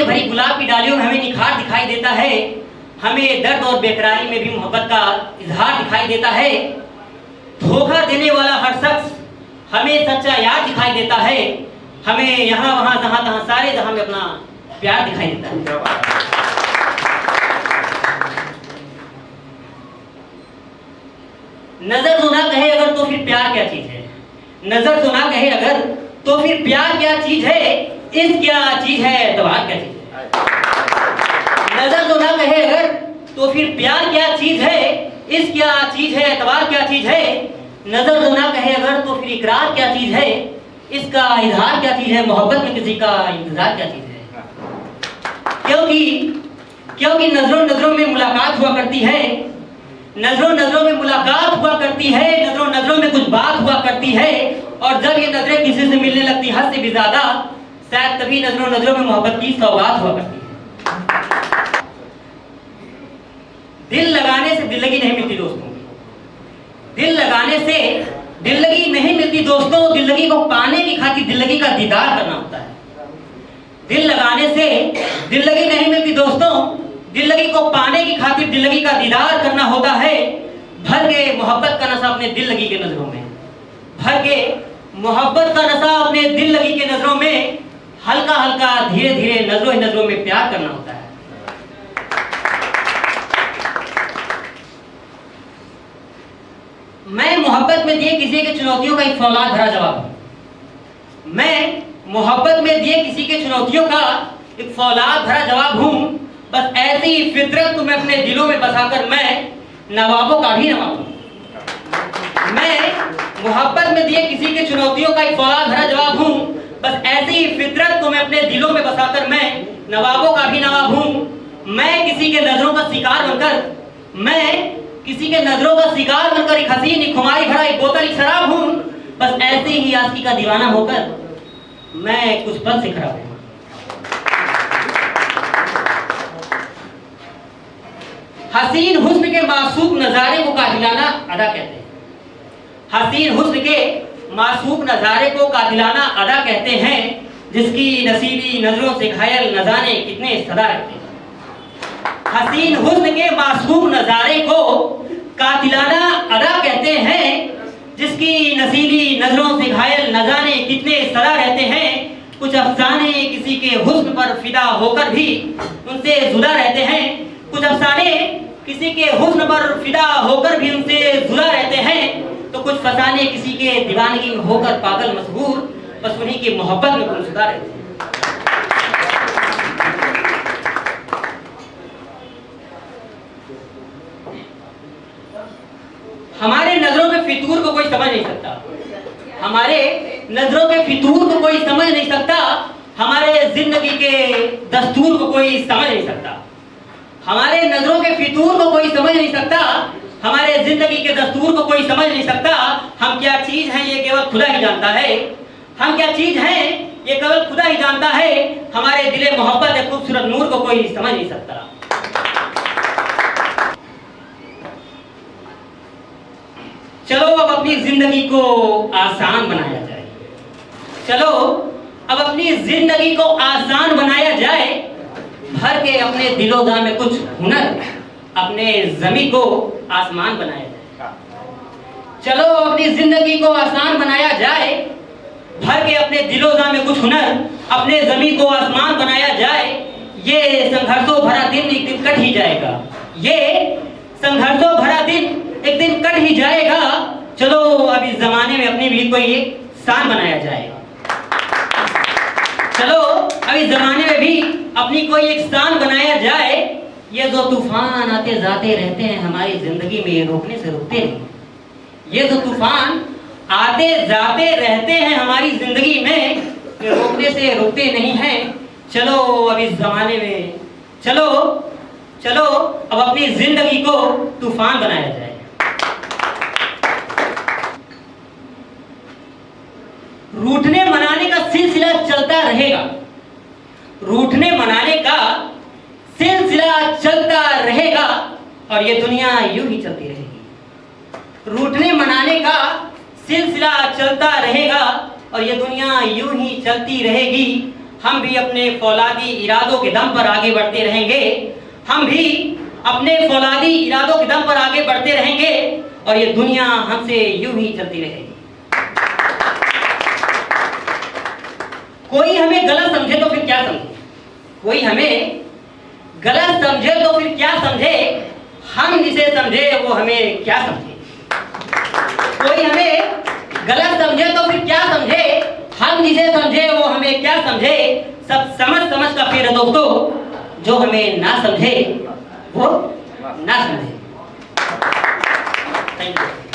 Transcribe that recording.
से भरी गुलाब की डालियों में हमें निखार दिखाई देता है, हमें दर्द और बेकरारी में भी मोहब्बत का इजहार दिखाई देता है। धोखा देने वाला हर शख्स हमें सच्चा यार दिखाई देता है, हमें यहाँ वहाँ जहाँ तहाँ सारे जहाँ में अपना प्यार दिखाई देता है। नजर तो ना कहे अगर तो फिर प्यार क्या चीज है, नजर तो ना कहे अगर तो फिर प्यार क्या चीज है, इस क्या चीज है, एतबार क्या चीज है। नजर तो ना कहे अगर तो फिर प्यार क्या चीज है, इस क्या चीज है, एतबार क्या चीज है। नजर तो ना कहे अगर तो फिर इकरार क्या चीज है, इसका इजहार क्या चीज है, मोहब्बत में किसी का इंतजार क्या चीज है। क्योंकि नजरों नजरों में मुलाकात हुआ करती है, नजरों नजरों में मुलाकात हुआ करती है, नजरों नजरों में कुछ बात हुआ करती है। और जब ये नजरें किसी से मिलने लगती हद से भी ज्यादा, शायद तभी नजरों नजरों में मोहब्बत की सौगात हुआ करती है। दिल लगाने से दिल लगी नहीं मिलती दोस्तों, दिल लगाने से दिल लगी नहीं मिलती दोस्तों, दिल लगी को पाने की खातिर दिल लगी का दीदार करना होता है। दिल लगाने से दिल लगी नहीं मिलती दोस्तों, दिल लगी को पाने की खातिर दिल लगी का दीदार करना होता है। भर के मोहब्बत का नशा अपने दिल लगी के नजरों में, भर के मोहब्बत का नशा अपने दिल लगी के नजरों में, हल्का हल्का धीरे धीरे नजरों नजरों में प्यार करना होता है। मैं मोहब्बत में दिए किसी के चुनौतियों का एक फौलाद भरा जवाब हूं, मैं मोहब्बत में दिए किसी के चुनौतियों का एक फौलाद भरा जवाब हूं। बस ऐसी फितरत तुम्हें अपने दिलों में बसाकर मैं नवाबों का भी नवाब हूं। मैं मोहब्बत में दिए किसी के चुनौतियों का एक फौलाद भरा जवाब हूं। बस ऐसी फितरत तुम्हें अपने दिलों में बसाकर मैं नवाबों का भी नवाब हूं। मैं किसी के नजरों का शिकार बनकर, मैं किसी के नजरों का शिकार बनकर एक हसीन, एक खुमारी भरा एक बोतल एक शराब हूं। बस ऐसे ही आशिकी का दीवाना होकर मैं कुछ पल से खराब हूं। हसीन हुस्न के मासूम नजारे को कातिलाना अदा कहते हैं, हसीन हुस्न के मासूम नजारे को कातिलाना अदा कहते हैं। जिसकी नसीबी नजरों से घायल न जाने कितने सदा रहते हैं। हसीन हुस्न के मासूम नजारे को कातिलाना अदा कहते हैं। जिसकी नसीबी नजरों से घायल न जाने कितने सदा रहते हैं। कुछ अफसाने किसी के हुस्न पर फिदा होकर भी उनसे जुदा रहते हैं। कुछ अफसाने किसी के हुस्न पर फिदा होकर भी उनसे जुदा रहते हैं। तो कुछ फसाने किसी के दीवानगी में होकर पागल मशहूर, बस उन्हीं की मोहब्बत में गुमशुदा रहते हैं। हमारे नजरों के फितूर को कोई समझ नहीं सकता, हमारे नजरों के फितूर को कोई समझ नहीं सकता। हमारे जिंदगी के दस्तूर को कोई समझ नहीं सकता, हमारे नजरों के फितूर को कोई समझ नहीं सकता। हमारे जिंदगी के दस्तूर को कोई समझ नहीं सकता। हम क्या चीज हैं ये केवल खुदा ही जानता है, हम क्या चीज हैं ये केवल खुदा ही जानता है। हमारे दिले मोहब्बत के खूबसूरत नूर को कोई समझ नहीं सकता। चलो अब अपनी जिंदगी को आसान बनाया जाए, चलो अब अपनी जिंदगी को आसान बनाया जाए। भर के अपने दिलों में कुछ हुनर, अपने जमी को आसमान बनाया जाए। चलो अपनी जिंदगी को आसान बनाया जाए। भर के अपने दिलों में कुछ हुनर, अपने जमी को आसमान बनाया जाए। ये संघर्षों भरा दिन एक दिन कट ही जाएगा, ये संघर्षों भरा दिन एक दिन कट ही जाएगा। चलो अब इस जमाने में अपनी भी कोई एक शान बनाया जाए। चलो अब इस जमाने में भी अपनी कोई एक शान बनाया जाए। ये जो तूफान आते जाते रहते हैं हमारी जिंदगी में, ये रोकने से रुकते नहीं। ये जो तूफान आते जाते रहते हैं हमारी जिंदगी में, ये रोकने से रुकते नहीं हैं। चलो अब इस जमाने में, चलो चलो अब अपनी जिंदगी को तूफान बनाया जाए। रूठने मनाने का सिलसिला चलता रहेगा, रूठने मनाने का सिलसिला चलता रहेगा और ये दुनिया यूं ही चलती रहेगी। रूठने मनाने का सिलसिला चलता रहेगा और ये दुनिया यूं ही चलती रहेगी। हम भी अपने फौलादी इरादों के दम पर आगे बढ़ते रहेंगे। हम भी अपने फौलादी इरादों के दम पर आगे बढ़ते रहेंगे और ये दुनिया हमसे यूं ही चलती रहेगी। कोई हमें गलत समझे तो फिर क्या समझे, कोई हमें गलत समझे तो फिर क्या समझे, हम जिसे समझे वो हमें क्या समझे। कोई हमें गलत समझे तो फिर क्या समझे, हम जिसे समझे वो हमें क्या समझे। सब समझ समझ का फेर है दोस्तों, जो हमें ना समझे वो ना समझे। Thank you.